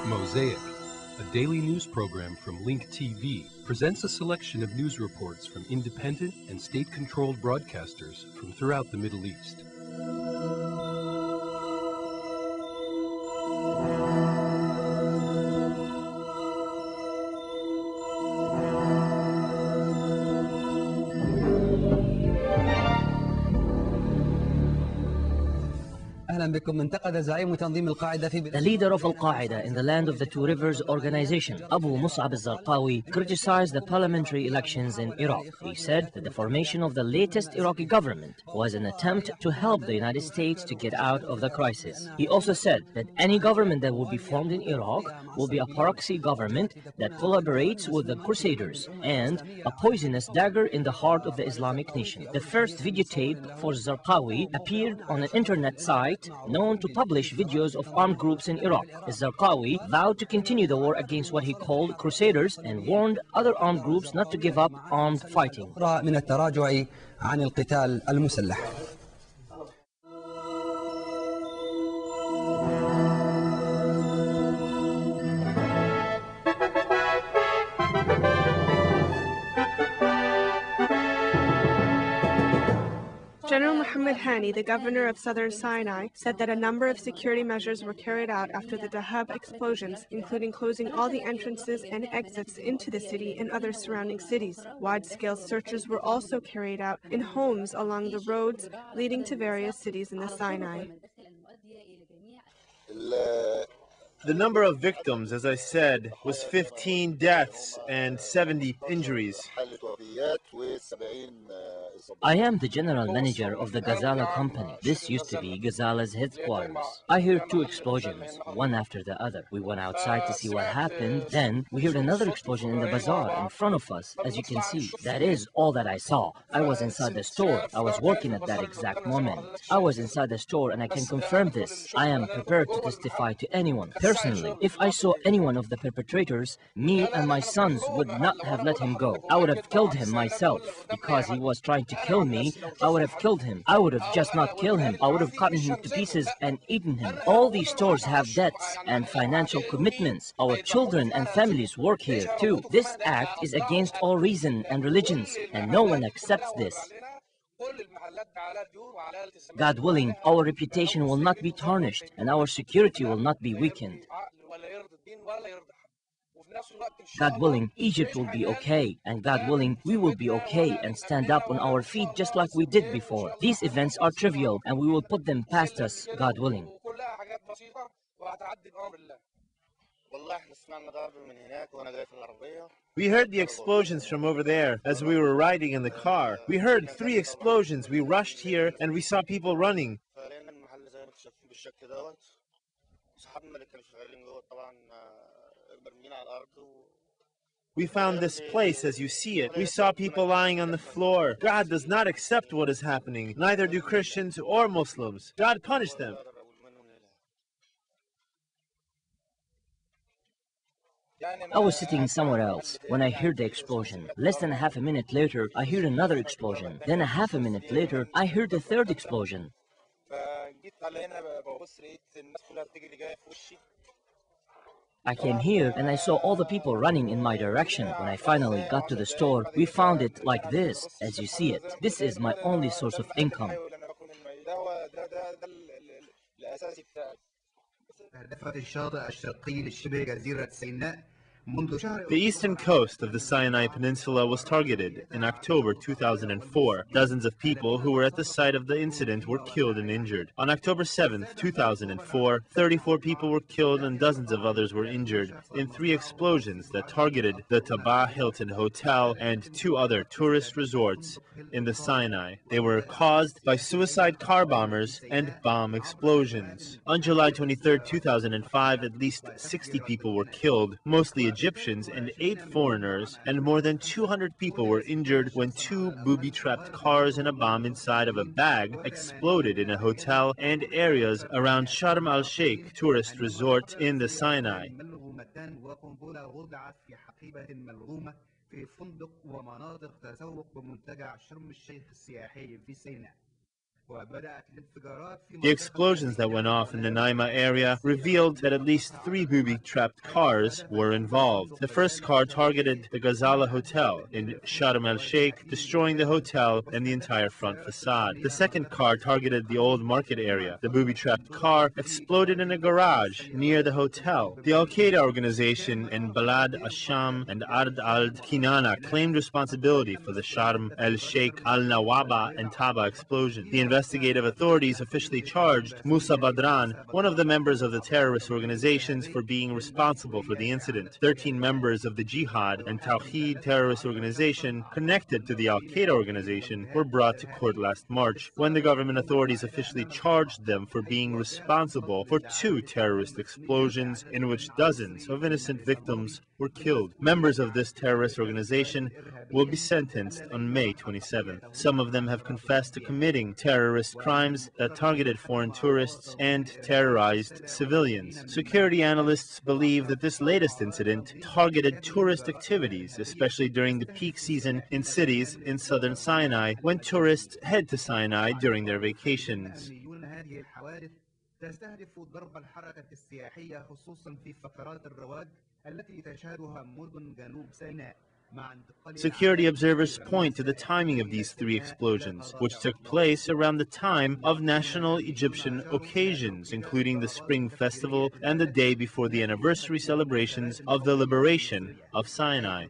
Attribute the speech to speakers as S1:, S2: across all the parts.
S1: Mosaic, a daily news program from Link TV, presents a selection of news reports from independent and state-controlled broadcasters from throughout the Middle East.
S2: The leader of Al-Qaeda in the Land of the Two Rivers organization, Abu Mus'ab al-Zarqawi, criticized the parliamentary elections in Iraq. He said that the formation of the latest Iraqi government was an attempt to help the United States to get out of the crisis. He also said that any government that will be formed in Iraq will be a proxy government that collaborates with the Crusaders and a poisonous dagger in the heart of the Islamic nation. The first videotape for Zarqawi appeared on an internet site known to publish videos of armed groups in Iraq. Zarqawi vowed to continue the war against what he called Crusaders and warned other armed groups not to give up armed fighting.
S3: General Mohammed Hani, the governor of southern Sinai, said that a number of security measures were carried out after the Dhabab explosions, including closing all the entrances and exits into the city and other surrounding cities. Wide-scale searches were also carried out in homes along the roads leading to various cities in the Sinai.
S4: The number of victims, as I said, was 15 deaths and 70 injuries.
S2: I am the general manager of the Ghazala company. This used to be Ghazala's headquarters. I heard two explosions, one after the other. We went outside to see what happened. Then we heard another explosion in the bazaar in front of us, as you can see. That is all that I saw. I was inside the store. I was working at that exact moment. I was inside the store and I can confirm this. I am prepared to testify to anyone. Personally, if I saw any one of the perpetrators, me and my sons would not have let him go. I would have killed him myself. Because he was trying to kill me, I would have killed him. I would have just not killed him. I would have cut him to pieces and eaten him. All these stores have debts and financial commitments. Our children and families work here too. This act is against all reason and religions, and no one accepts this. God willing, our reputation will not be tarnished and our security will not be weakened. God willing, Egypt will be okay, and God willing, we will be okay and stand up on our feet just like we did before. These events are trivial and we will put them past us, God willing.
S4: We heard the explosions from over there as we were riding in the car. We heard 3 explosions. We rushed here and we saw people running. We found this place as you see it. We saw people lying on the floor. God does not accept what is happening. Neither do Christians or Muslims. God punished them.
S2: I was sitting somewhere else when I heard the explosion. Less than half a minute later, I heard another explosion. Then a half a minute later, I heard the third explosion. I came here and I saw all the people running in my direction. When I finally got to the store, we found it like this, as you see it. This is my only source of income.
S4: The eastern coast of the Sinai Peninsula was targeted in October 2004. Dozens of people who were at the site of the incident were killed and injured. On October 7, 2004, 34 people were killed and dozens of others were injured in 3 explosions that targeted the Dhabab Hilton Hotel and 2 other tourist resorts in the Sinai. They were caused by suicide car bombers and bomb explosions. On July 23, 2005, at least 60 people were killed, mostly Egyptians and 8 foreigners, and more than 200 people were injured when 2 booby-trapped cars and a bomb inside of a bag exploded in a hotel and areas around Sharm el-Sheikh tourist resort in the Sinai. The explosions that went off in the Naima area revealed that at least 3 booby-trapped cars were involved. The first car targeted the Ghazala Hotel in Sharm el-Sheikh, destroying the hotel and the entire front facade. The second car targeted the old market area. The booby-trapped car exploded in a garage near the hotel. The Al-Qaeda organization in Balad al-Sham and Ard al-Kinana claimed responsibility for the Sharm el-Sheikh, al-Nawaba, and Taba explosions. The investigative authorities officially charged Musa Badran, one of the members of the terrorist organizations, for being responsible for the incident. 13 members of the Jihad and Tawheed terrorist organization connected to the Al-Qaeda organization were brought to court last March, when the government authorities officially charged them for being responsible for 2 terrorist explosions in which dozens of innocent victims were killed. Members of this terrorist organization will be sentenced on May 27th. Some of them have confessed to committing terrorist crimes that targeted foreign tourists and terrorized civilians. Security analysts believe that this latest incident targeted tourist activities, especially during the peak season in cities in southern Sinai, when tourists head to Sinai during their vacations.
S5: تستهدف ضرب الحركة السياحية خصوصا في فقرات الرواج التي تشهدها مدن جنوب سيناء.
S4: Security observers point to the timing of these 3 explosions, which took place around the time of national Egyptian occasions, including the Spring Festival and the day before the anniversary celebrations of the liberation of Sinai.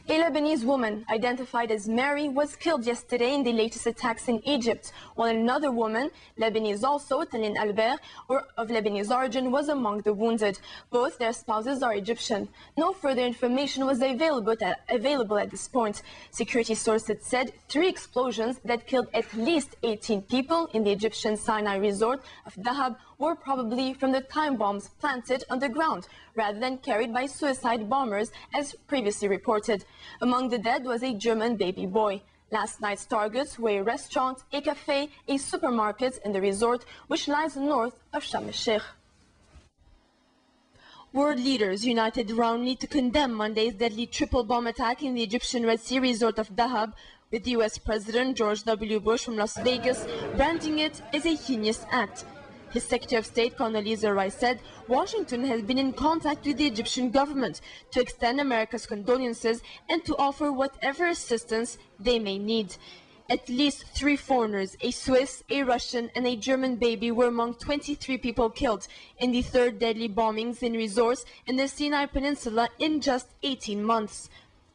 S6: A Lebanese woman identified as Mary was killed yesterday in the latest attacks in Egypt, while another woman, Lebanese also, Talin Albert, or of Lebanese origin, was among the wounded. Both their spouses are Egyptian. No further information was available at this point. Security sources said 3 explosions that killed at least 18 people in the Egyptian Sinai resort of Dhabab were probably from the time bombs planted underground, rather than carried by suicide bombers, as previously reported. Among the dead was a German baby boy. Last night's targets were a restaurant, a cafe, a supermarket in the resort, which lies north of Sharm el-Sheikh. World leaders united roundly to condemn Monday's deadly triple bomb attack in the Egyptian Red Sea resort of Dhabab, with US President George W. Bush from Las Vegas branding it as a heinous act. His Secretary of State, Condoleezza Rice, said Washington has been in contact with the Egyptian government to extend America's condolences and to offer whatever assistance they may need. At least 3 foreigners, a Swiss, a Russian, and a German baby, were among 23 people killed in the 3rd deadly bombings in resorts in the Sinai Peninsula in just 18 months.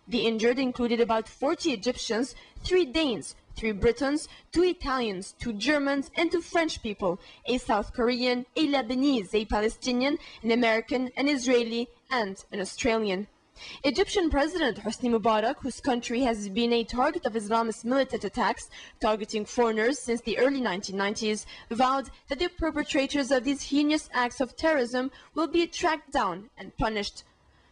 S6: The injured included about 40 Egyptians, 3 Danes, 3 Britons, 2 Italians, 2 Germans, and 2 French people, a South Korean, a Lebanese, a Palestinian, an American, an Israeli, and an Australian. Egyptian President Hosni Mubarak, whose country has been a target of Islamist militant attacks targeting foreigners since the early 1990s, vowed that the perpetrators of these heinous acts of terrorism will be tracked down and punished.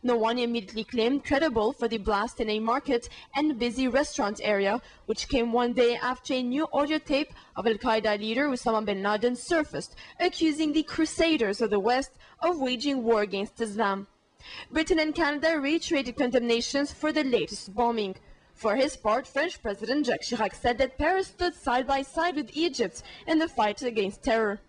S6: No one immediately claimed credible for the blast in a market and busy restaurant area, which came one day after a new audio tape of Al-Qaeda leader Osama bin Laden surfaced, accusing the Crusaders of the West of waging war against Islam. Britain and Canada reiterated condemnations for the latest bombing. For his part, French President Jacques Chirac said that Paris stood side by side with Egypt in the fight against terror.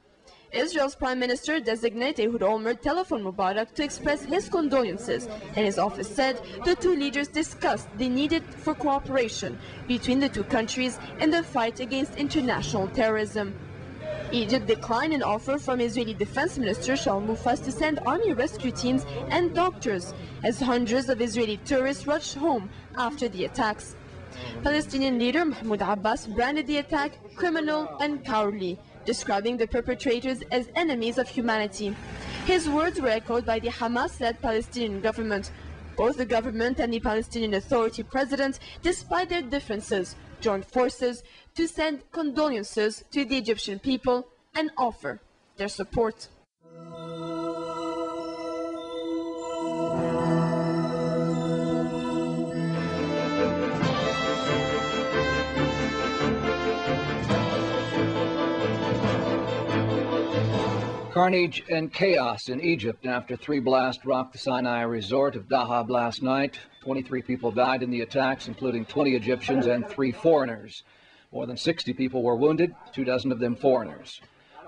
S6: Israel's Prime Minister-designate Ehud Olmert telephoned Mubarak to express his condolences, and his office said the 2 leaders discussed the need for cooperation between the 2 countries in the fight against international terrorism. Egypt declined an offer from Israeli Defense Minister Shaul Mufaz to send army rescue teams and doctors, as hundreds of Israeli tourists rushed home after the attacks. Palestinian leader Mahmoud Abbas branded the attack criminal and cowardly, describing the perpetrators as enemies of humanity. His words were echoed by the Hamas-led Palestinian government. Both the government and the Palestinian Authority president, despite their differences, joined forces to send condolences to the Egyptian people and offer their support.
S7: Carnage and chaos in Egypt after 3 blasts rocked the Sinai resort of Dhabab last night. 23 people died in the attacks, including 20 Egyptians and 3 foreigners. More than 60 people were wounded, 24 of them foreigners.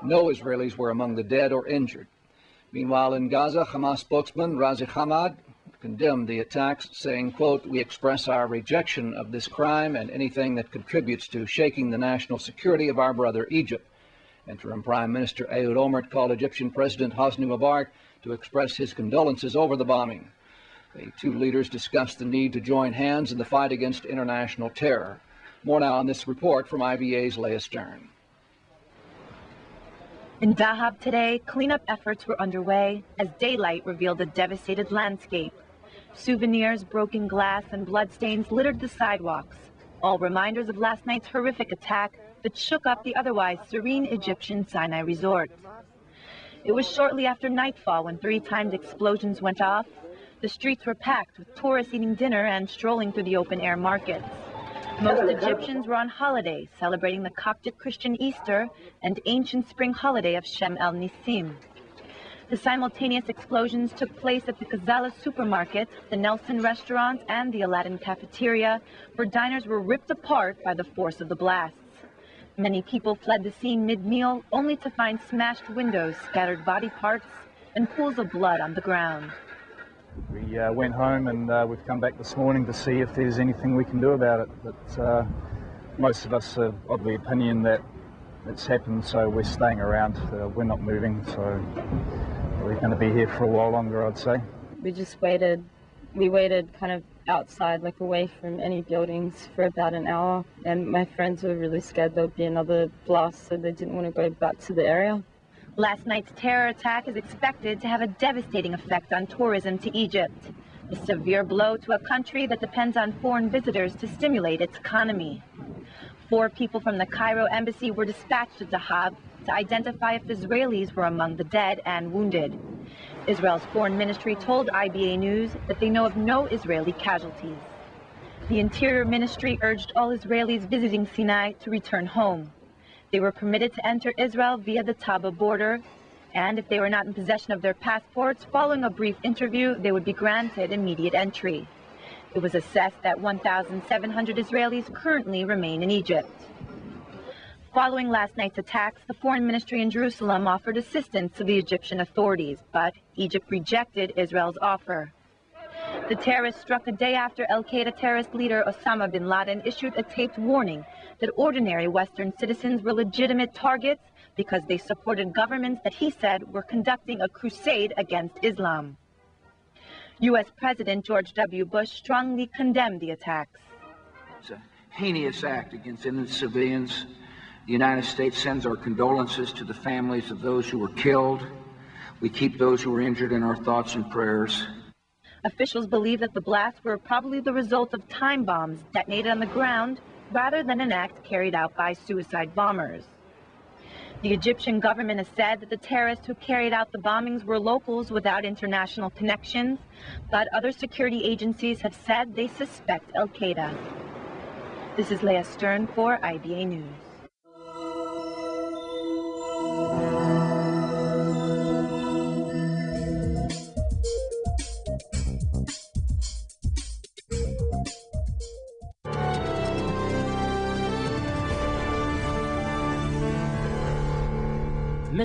S7: No Israelis were among the dead or injured. Meanwhile, in Gaza, Hamas spokesman Razi Hamad condemned the attacks, saying, quote, "We express our rejection of this crime and anything that contributes to shaking the national security of our brother Egypt." Interim Prime Minister Ehud Olmert called Egyptian President Hosni Mubarak to express his condolences over the bombing. The 2 leaders discussed the need to join hands in the fight against international terror. More now on this report from IBA's Leah Stern.
S8: In Dhabab today, cleanup efforts were underway as daylight revealed a devastated landscape. Souvenirs, broken glass, and bloodstains littered the sidewalks, all reminders of last night's horrific attack that shook up the otherwise serene Egyptian Sinai resort. It was shortly after nightfall when 3 timed explosions went off. The streets were packed with tourists eating dinner and strolling through the open-air markets. Most Egyptians were on holiday, celebrating the Coptic Christian Easter and ancient spring holiday of Shem el-Nisim. The simultaneous explosions took place at the Gazala supermarket, the Nelson restaurant, and the Aladdin cafeteria, where diners were ripped apart by the force of the blasts. Many people fled the scene mid-meal, only to find smashed windows, scattered body parts, and pools of blood on the ground.
S9: We went home and we've come back this morning to see if there's anything we can do about it. But most of us are of the opinion that it's happened, so we're staying around. We're not moving, so we're going to be here for a while longer, I'd say.
S10: We just waited. We waited kind of outside, like away from any buildings, for about an hour. And my friends were really scared there'd be another blast, so they didn't want to go back to the area.
S8: Last night's terror attack is expected to have a devastating effect on tourism to Egypt, a severe blow to a country that depends on foreign visitors to stimulate its economy. 4 people from the Cairo embassy were dispatched to Dhabab to identify if Israelis were among the dead and wounded. Israel's foreign ministry told IBA News that they know of no Israeli casualties. The Interior Ministry urged all Israelis visiting Sinai to return home. They were permitted to enter Israel via the Taba border, and if they were not in possession of their passports, following a brief interview, they would be granted immediate entry. It was assessed that 1,700 Israelis currently remain in Egypt. Following last night's attacks, the Foreign Ministry in Jerusalem offered assistance to the Egyptian authorities, but Egypt rejected Israel's offer. The terrorists struck a day after al-Qaeda terrorist leader Osama bin Laden issued a taped warning that ordinary Western citizens were legitimate targets because they supported governments that he said were conducting a crusade against Islam. U.S. President George W. Bush strongly condemned the attacks.
S11: It's a heinous act against innocent civilians. The United States sends our condolences to the families of those who were killed. We keep those who were injured in our thoughts and prayers.
S8: Officials believe that the blasts were probably the result of time bombs detonated on the ground rather than an act carried out by suicide bombers. The Egyptian government has said that the terrorists who carried out the bombings were locals without international connections, but other security agencies have said they suspect al-Qaeda. This is Leah Stern for IBA News.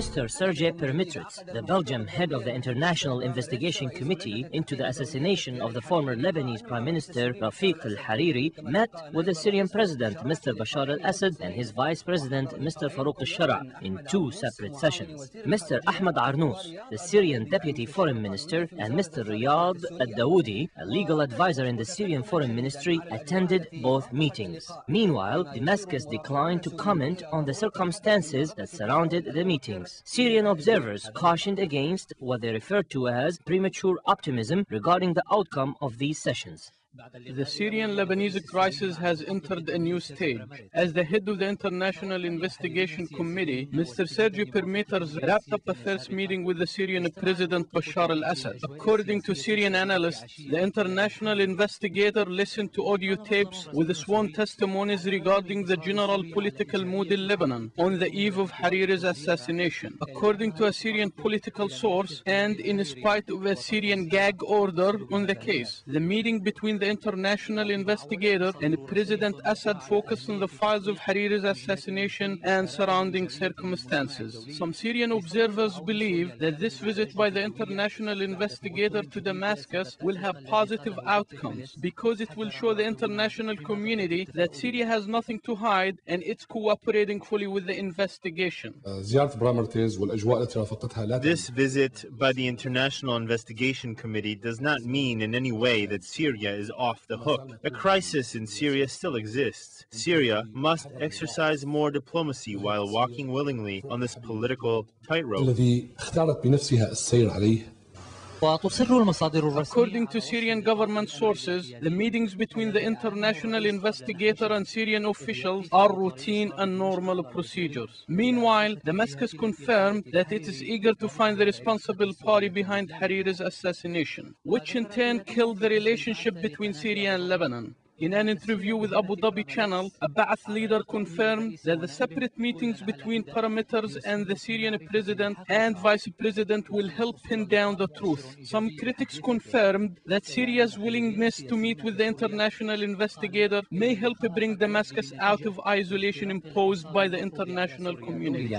S2: Mr. Sergei Brammertz, the Belgian head of the International Investigation Committee into the assassination of the former Lebanese Prime Minister Rafiq al-Hariri, met with the Syrian President Mr. Bashar al-Assad and his Vice President Mr. Farouk al-Shara in 2 separate sessions. Mr. Ahmed Arnous, the Syrian Deputy Foreign Minister, and Mr. Riyad al-Dawoodi, a legal advisor in the Syrian Foreign Ministry, attended both meetings. Meanwhile, Damascus declined to comment on the circumstances that surrounded the meetings. Syrian observers cautioned against what they referred to as premature optimism regarding the outcome of these sessions.
S12: The Syrian-Lebanese crisis has entered a new stage. As the head of the International Investigation Committee, Mr. Sergei Permeters wrapped up a first meeting with the Syrian President Bashar al-Assad. According to Syrian analysts, the international investigator listened to audio tapes with sworn testimonies regarding the general political mood in Lebanon on the eve of Hariri's assassination. According to a Syrian political source, and in spite of a Syrian gag order on the case, the meeting between the international investigator and President Assad focused on the files of Hariri's assassination and surrounding circumstances. Some Syrian observers believe that this visit by the international investigator to Damascus will have positive outcomes because it will show the international community that Syria has nothing to hide and it's cooperating fully with the investigation.
S4: This visit by the International Investigation Committee does not mean in any way that Syria is off the hook. A crisis in Syria still exists. Syria must exercise more diplomacy while walking willingly on this political tightrope.
S12: According to Syrian government sources, the meetings between the international investigator and Syrian officials are routine and normal procedures. Meanwhile, Damascus confirmed that it is eager to find the responsible party behind Hariri's assassination, which in turn killed the relationship between Syria and Lebanon. In an interview with Abu Dhabi channel, a Ba'ath leader confirmed that the separate meetings between Brammertz and the Syrian president and vice president will help pin down the truth. Some critics confirmed that Syria's willingness to meet with the international investigator may help bring Damascus out of isolation imposed by the international community.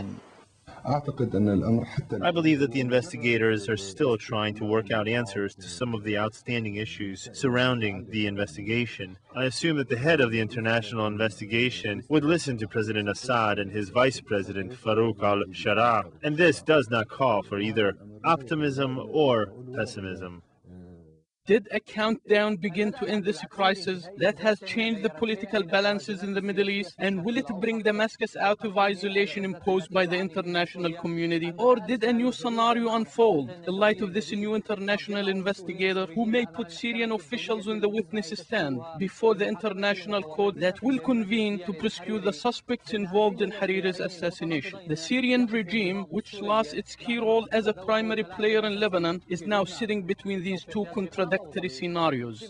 S4: I believe that the investigators are still trying to work out answers to some of the outstanding issues surrounding the investigation. I assume that the head of the international investigation would listen to President Assad and his vice president Farouk al-Shara, and this does not call for either optimism or pessimism.
S12: Did a countdown begin to end this crisis that has changed the political balances in the Middle East? And will it bring Damascus out of isolation imposed by the international community? Or did a new scenario unfold in light of this new international investigator who may put Syrian officials on the witness stand before the international court that will convene to prosecute the suspects involved in Hariri's assassination? The Syrian regime, which lost its key role as a primary player in Lebanon, is now sitting between these two contradictory scenarios.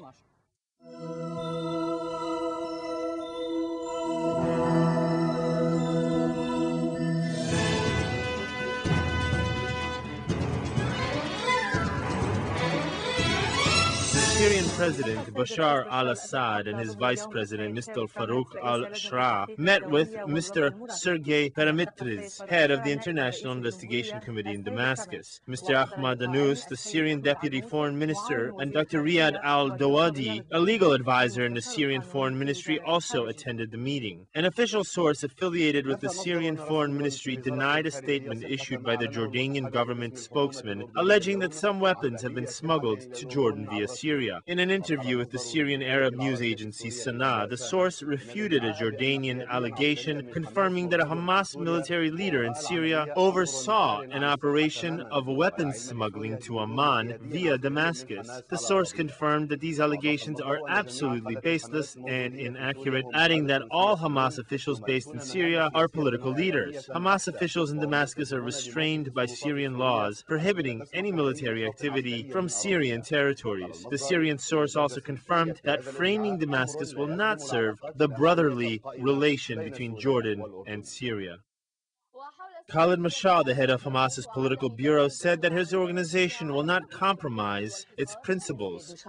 S4: Syrian President Bashar al-Assad and his Vice President Mr. Farouk al-Shara met with Mr. Sergei Permeters, head of the International Investigation Committee in Damascus. Mr. Ahmad Anous, the Syrian Deputy Foreign Minister, and Dr. Riyad al-Dawadi, a legal advisor in the Syrian Foreign Ministry, also attended the meeting. An official source affiliated with the Syrian Foreign Ministry denied a statement issued by the Jordanian government spokesman alleging that some weapons have been smuggled to Jordan via Syria. In an interview with the Syrian Arab news agency Sana, the source refuted a Jordanian allegation confirming that a Hamas military leader in Syria oversaw an operation of weapons smuggling to Amman via Damascus. The source confirmed that these allegations are absolutely baseless and inaccurate, adding that all Hamas officials based in Syria are political leaders. Hamas officials in Damascus are restrained by Syrian laws prohibiting any military activity from Syrian territories. The Syrian source also confirmed that framing Damascus will not serve the brotherly relation between Jordan and Syria. Khalid Mashal, the head of Hamas's political bureau, said that his organization will not compromise its principles.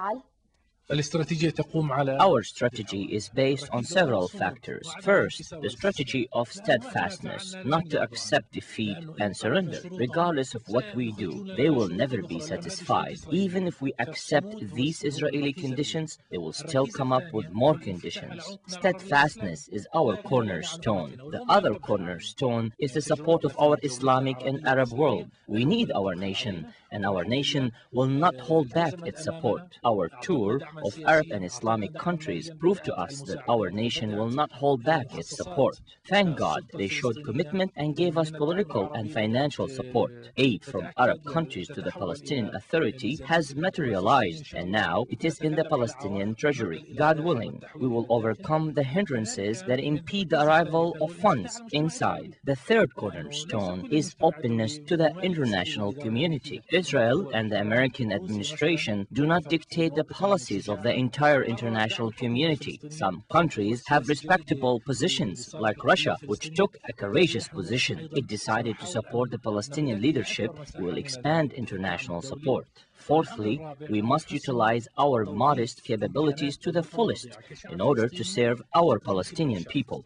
S2: Our strategy is based on several factors. First, the strategy of steadfastness, not to accept defeat and surrender. Regardless of what we do, they will never be satisfied. Even if we accept these Israeli conditions, they will still come up with more conditions. Steadfastness is our cornerstone. The other cornerstone is the support of our Islamic and Arab world. We need our nation, and our nation will not hold back its support. Our tour of Arab and Islamic countries prove to us that our nation will not hold back its support. Thank God they showed commitment and gave us political and financial support. Aid from Arab countries to the Palestinian Authority has materialized, and now it is in the Palestinian treasury. God willing, we will overcome the hindrances that impede the arrival of funds inside. The third cornerstone is openness to the international community. Israel and the American administration do not dictate the policies of the entire international community. Some countries have respectable positions, like Russia, which took a courageous position. It decided to support the Palestinian leadership, who will expand international support. Fourthly, we must utilize our modest capabilities to the fullest in order to serve our Palestinian people.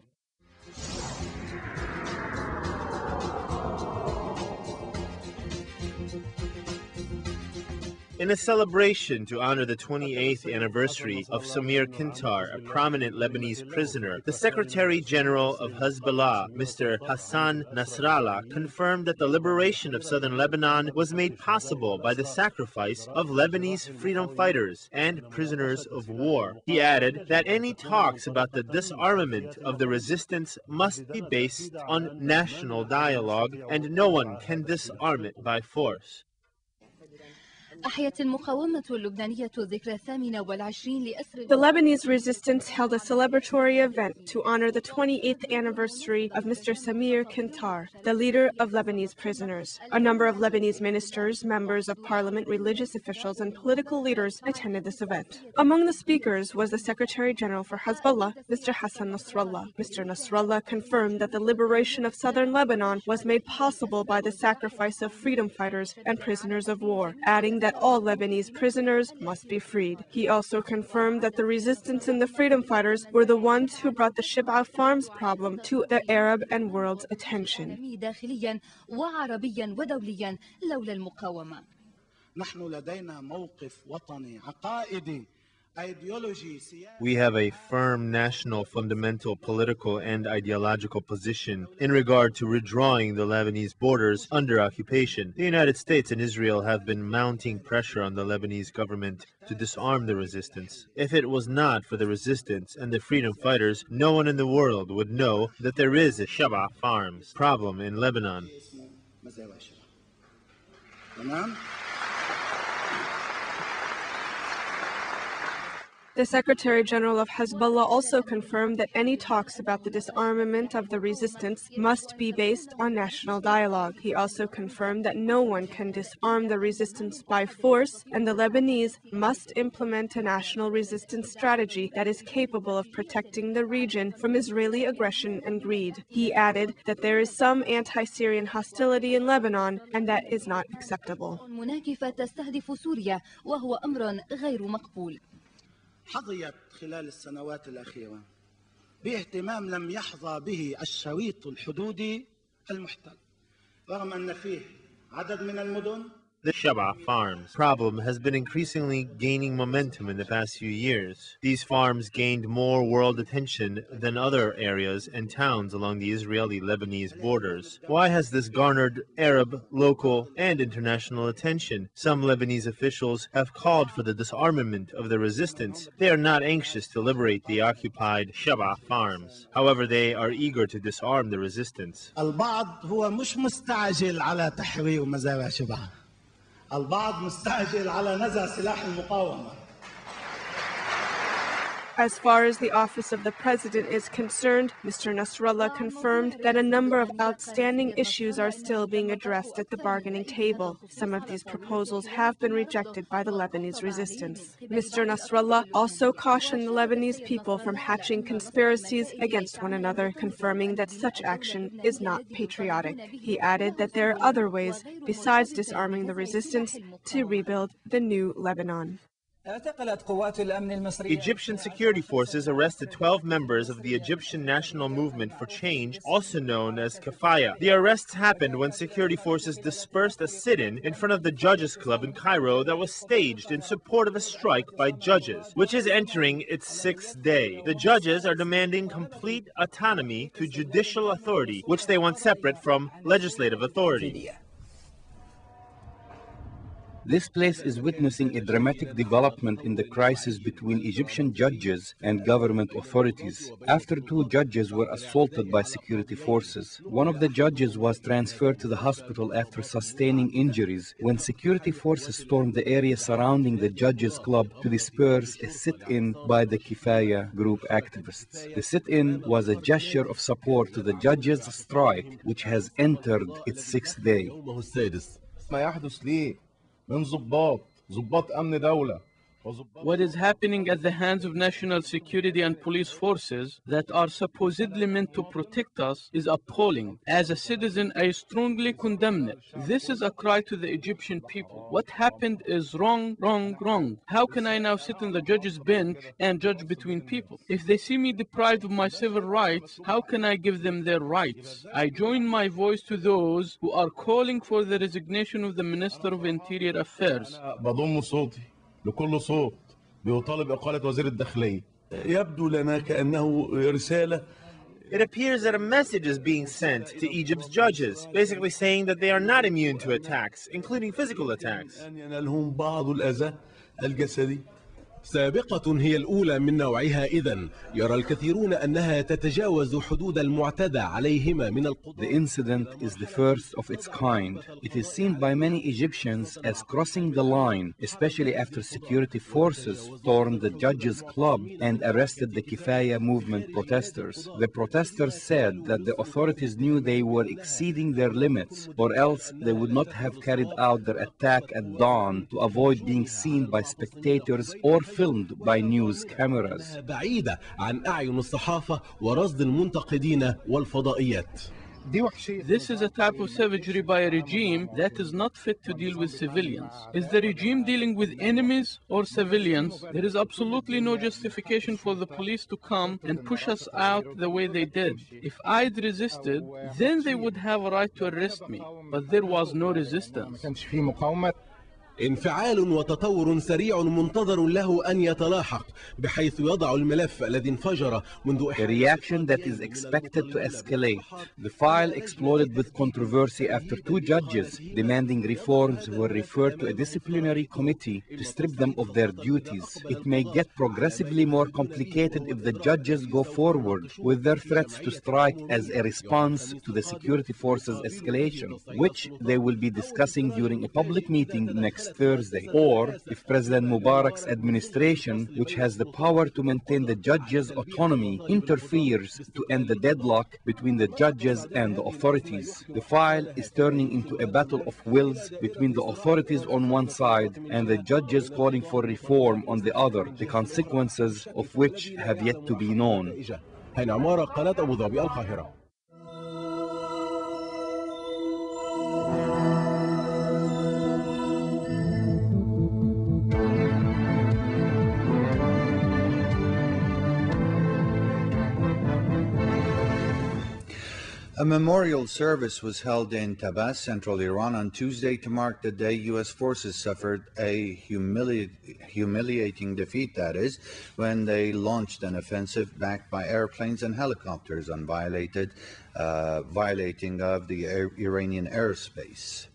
S4: In a celebration to honor the 28th anniversary of Samir Kintar, a prominent Lebanese prisoner, the Secretary General of Hezbollah, Mr. Hassan Nasrallah, confirmed that the liberation of southern Lebanon was made possible by the sacrifice of Lebanese freedom fighters and prisoners of war. He added that any talks about the disarmament of the resistance must be based on national dialogue, and no one can disarm it by force.
S3: The Lebanese resistance held a celebratory event to honor the 28th anniversary of Mr. Samir Kintar, the leader of Lebanese prisoners. A number of Lebanese ministers, members of parliament, religious officials, and political leaders attended this event. Among the speakers was the Secretary General for Hezbollah, Mr. Hassan Nasrallah. Mr. Nasrallah confirmed that the liberation of southern Lebanon was made possible by the sacrifice of freedom fighters and prisoners of war, adding that all Lebanese prisoners must be freed. He also confirmed that the resistance and the freedom fighters were the ones who brought the Shib'a farms problem to the Arab and world's attention.
S4: We have a firm national, fundamental, political, and ideological position in regard to redrawing the Lebanese borders under occupation. The United States and Israel have been mounting pressure on the Lebanese government to disarm the resistance. If it was not for the resistance and the freedom fighters, no one in the world would know that there is a Shib'a farms problem in Lebanon.
S3: The Secretary General of Hezbollah also confirmed that any talks about the disarmament of the resistance must be based on national dialogue. He also confirmed that no one can disarm the resistance by force, and the Lebanese must implement a national resistance strategy that is capable of protecting the region from Israeli aggression and greed. He added that there is some anti-Syrian hostility in Lebanon, and that is not acceptable.
S13: حظيت خلال السنوات الأخيرة باهتمام لم يحظى به الشريط الحدودي المحتل رغم أن فيه عدد من المدن.
S4: The Shib'a farms problem has been increasingly gaining momentum in the past few years. These farms gained more world attention than other areas and towns along the Israeli-Lebanese borders. Why has this garnered Arab, local, and international attention? Some Lebanese officials have called for the disarmament of the resistance. They are not anxious to liberate the occupied Shib'a farms. However, they are eager to disarm the resistance.
S13: البعض هو مش مستعجل على تحرير مزارع شبعة. البعض مستعجل على نزع سلاح المقاومة.
S3: As far as the office of the president is concerned, Mr. Nasrallah confirmed that a number of outstanding issues are still being addressed at the bargaining table. Some of these proposals have been rejected by the Lebanese resistance. Mr. Nasrallah also cautioned the Lebanese people from hatching conspiracies against one another, confirming that such action is not patriotic. He added that there are other ways, besides disarming the resistance, to rebuild the new Lebanon.
S4: Egyptian security forces arrested 12 members of the Egyptian National Movement for Change, also known as Kafaya. The arrests happened when security forces dispersed a sit-in in front of the Judges Club in Cairo that was staged in support of a strike by judges, which is entering its 6th day. The judges are demanding complete autonomy to judicial authority, which they want separate from legislative authority.
S14: This place is witnessing a dramatic development in the crisis between Egyptian judges and government authorities. After two judges were assaulted by security forces, one of the judges was transferred to the hospital after sustaining injuries when security forces stormed the area surrounding the judges' club to disperse a sit-in by the Kifaya group activists. The sit-in was a gesture of support to the judges' strike, which has entered its sixth day.
S12: What is happening at the hands of national security and police forces that are supposedly meant to protect us is appalling. As a citizen, I strongly condemn it. This is a cry to the Egyptian people. What happened is wrong, wrong, wrong. How can I now sit on the judge's bench and judge between people? If they see me deprived of my civil rights, how can I give them their rights? I join my voice to those who are calling for the resignation of the Minister of Interior Affairs.
S15: لكل صوت بيطالب إقالة وزير الداخلية. يبدو لنا كأنه رسالة.
S4: It appears that a message is being sent to Egypt's judges, basically saying that they are not immune to attacks, including physical attacks.
S15: أن ينالهم بعض الأذى الجسدي. سابقة هي الأولى من نوعها إذن يرى الكثيرون أنها تتجاوز حدود المعتدى عليهما من القضاء.
S14: The incident is the first of its kind. It is seen by many Egyptians as crossing the line, especially after security forces stormed the judges' club and arrested the Kifaya movement protesters. The protesters said that the authorities knew they were exceeding their limits, or else they would not have carried out their attack at dawn to avoid being seen by spectators or filmed by news cameras.
S15: بعيدة عن أعين الصحافة ورصد المنتقدين والفضائيات.
S12: This is a type of savagery by a regime that is not fit to deal with civilians. Is the regime dealing with enemies or civilians? There is absolutely no justification for the police to come and push us out the way they did. If I'd resisted, then they would have a right to arrest me. But there was no resistance.
S15: انفعال وتطور سريع منتظر له أن يتلاحق بحيث يضع الملف الذي انفجر منذ
S14: A reaction that is expected to escalate. The file exploded with controversy after two judges demanding reforms were referred to a disciplinary committee to strip them of their duties. It may get progressively more complicated if the judges go forward with their threats to strike as a response to the security forces' escalation, which they will be discussing during a public meeting next Thursday, or if President Mubarak's administration, which has the power to maintain the judges' autonomy, interferes to end the deadlock between the judges and the authorities. The file is turning into a battle of wills between the authorities on one side and the judges calling for reform on the other, the consequences of which have yet to be known.
S16: A memorial service was held in Dhabab, central Iran, on Tuesday to mark the day U.S. forces suffered a humiliating defeat, that is, when they launched an offensive backed by airplanes and helicopters on violating of the Iranian airspace.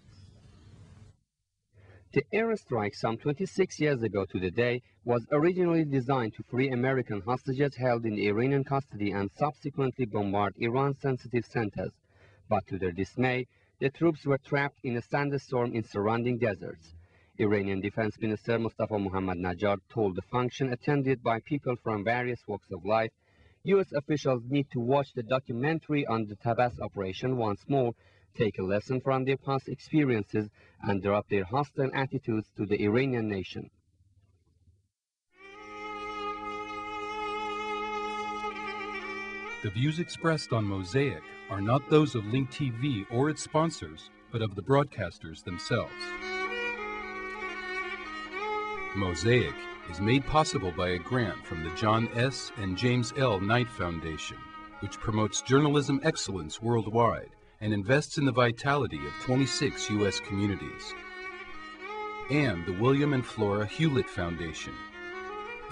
S17: The airstrike some 26 years ago to the day was originally designed to free American hostages held in Iranian custody and subsequently bombard Iran's sensitive centers. But to their dismay, the troops were trapped in a sandstorm in surrounding deserts. Iranian Defense Minister Mustafa Mohammad Najjar told the function attended by people from various walks of life, U.S. officials need to watch the documentary on the Dhabab operation once more, take a lesson from their past experiences, and drop their hostile attitudes to the Iranian nation.
S1: The views expressed on Mosaic are not those of Link TV or its sponsors, but of the broadcasters themselves. Mosaic is made possible by a grant from the John S. and James L. Knight Foundation, which promotes journalism excellence worldwide and invests in the vitality of 26 U.S. communities, and the William and Flora Hewlett Foundation.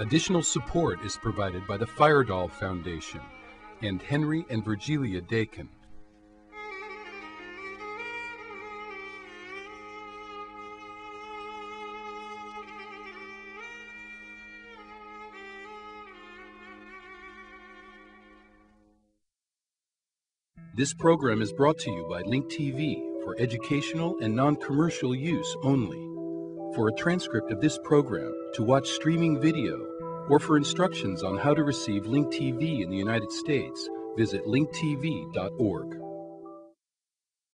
S1: Additional support is provided by the Firedoll Foundation and Henry and Virgilia Dakin. This program is brought to you by Link TV for educational and non-commercial use only. For a transcript of this program, to watch streaming video, or for instructions on how to receive Link TV in the United States, visit linktv.org.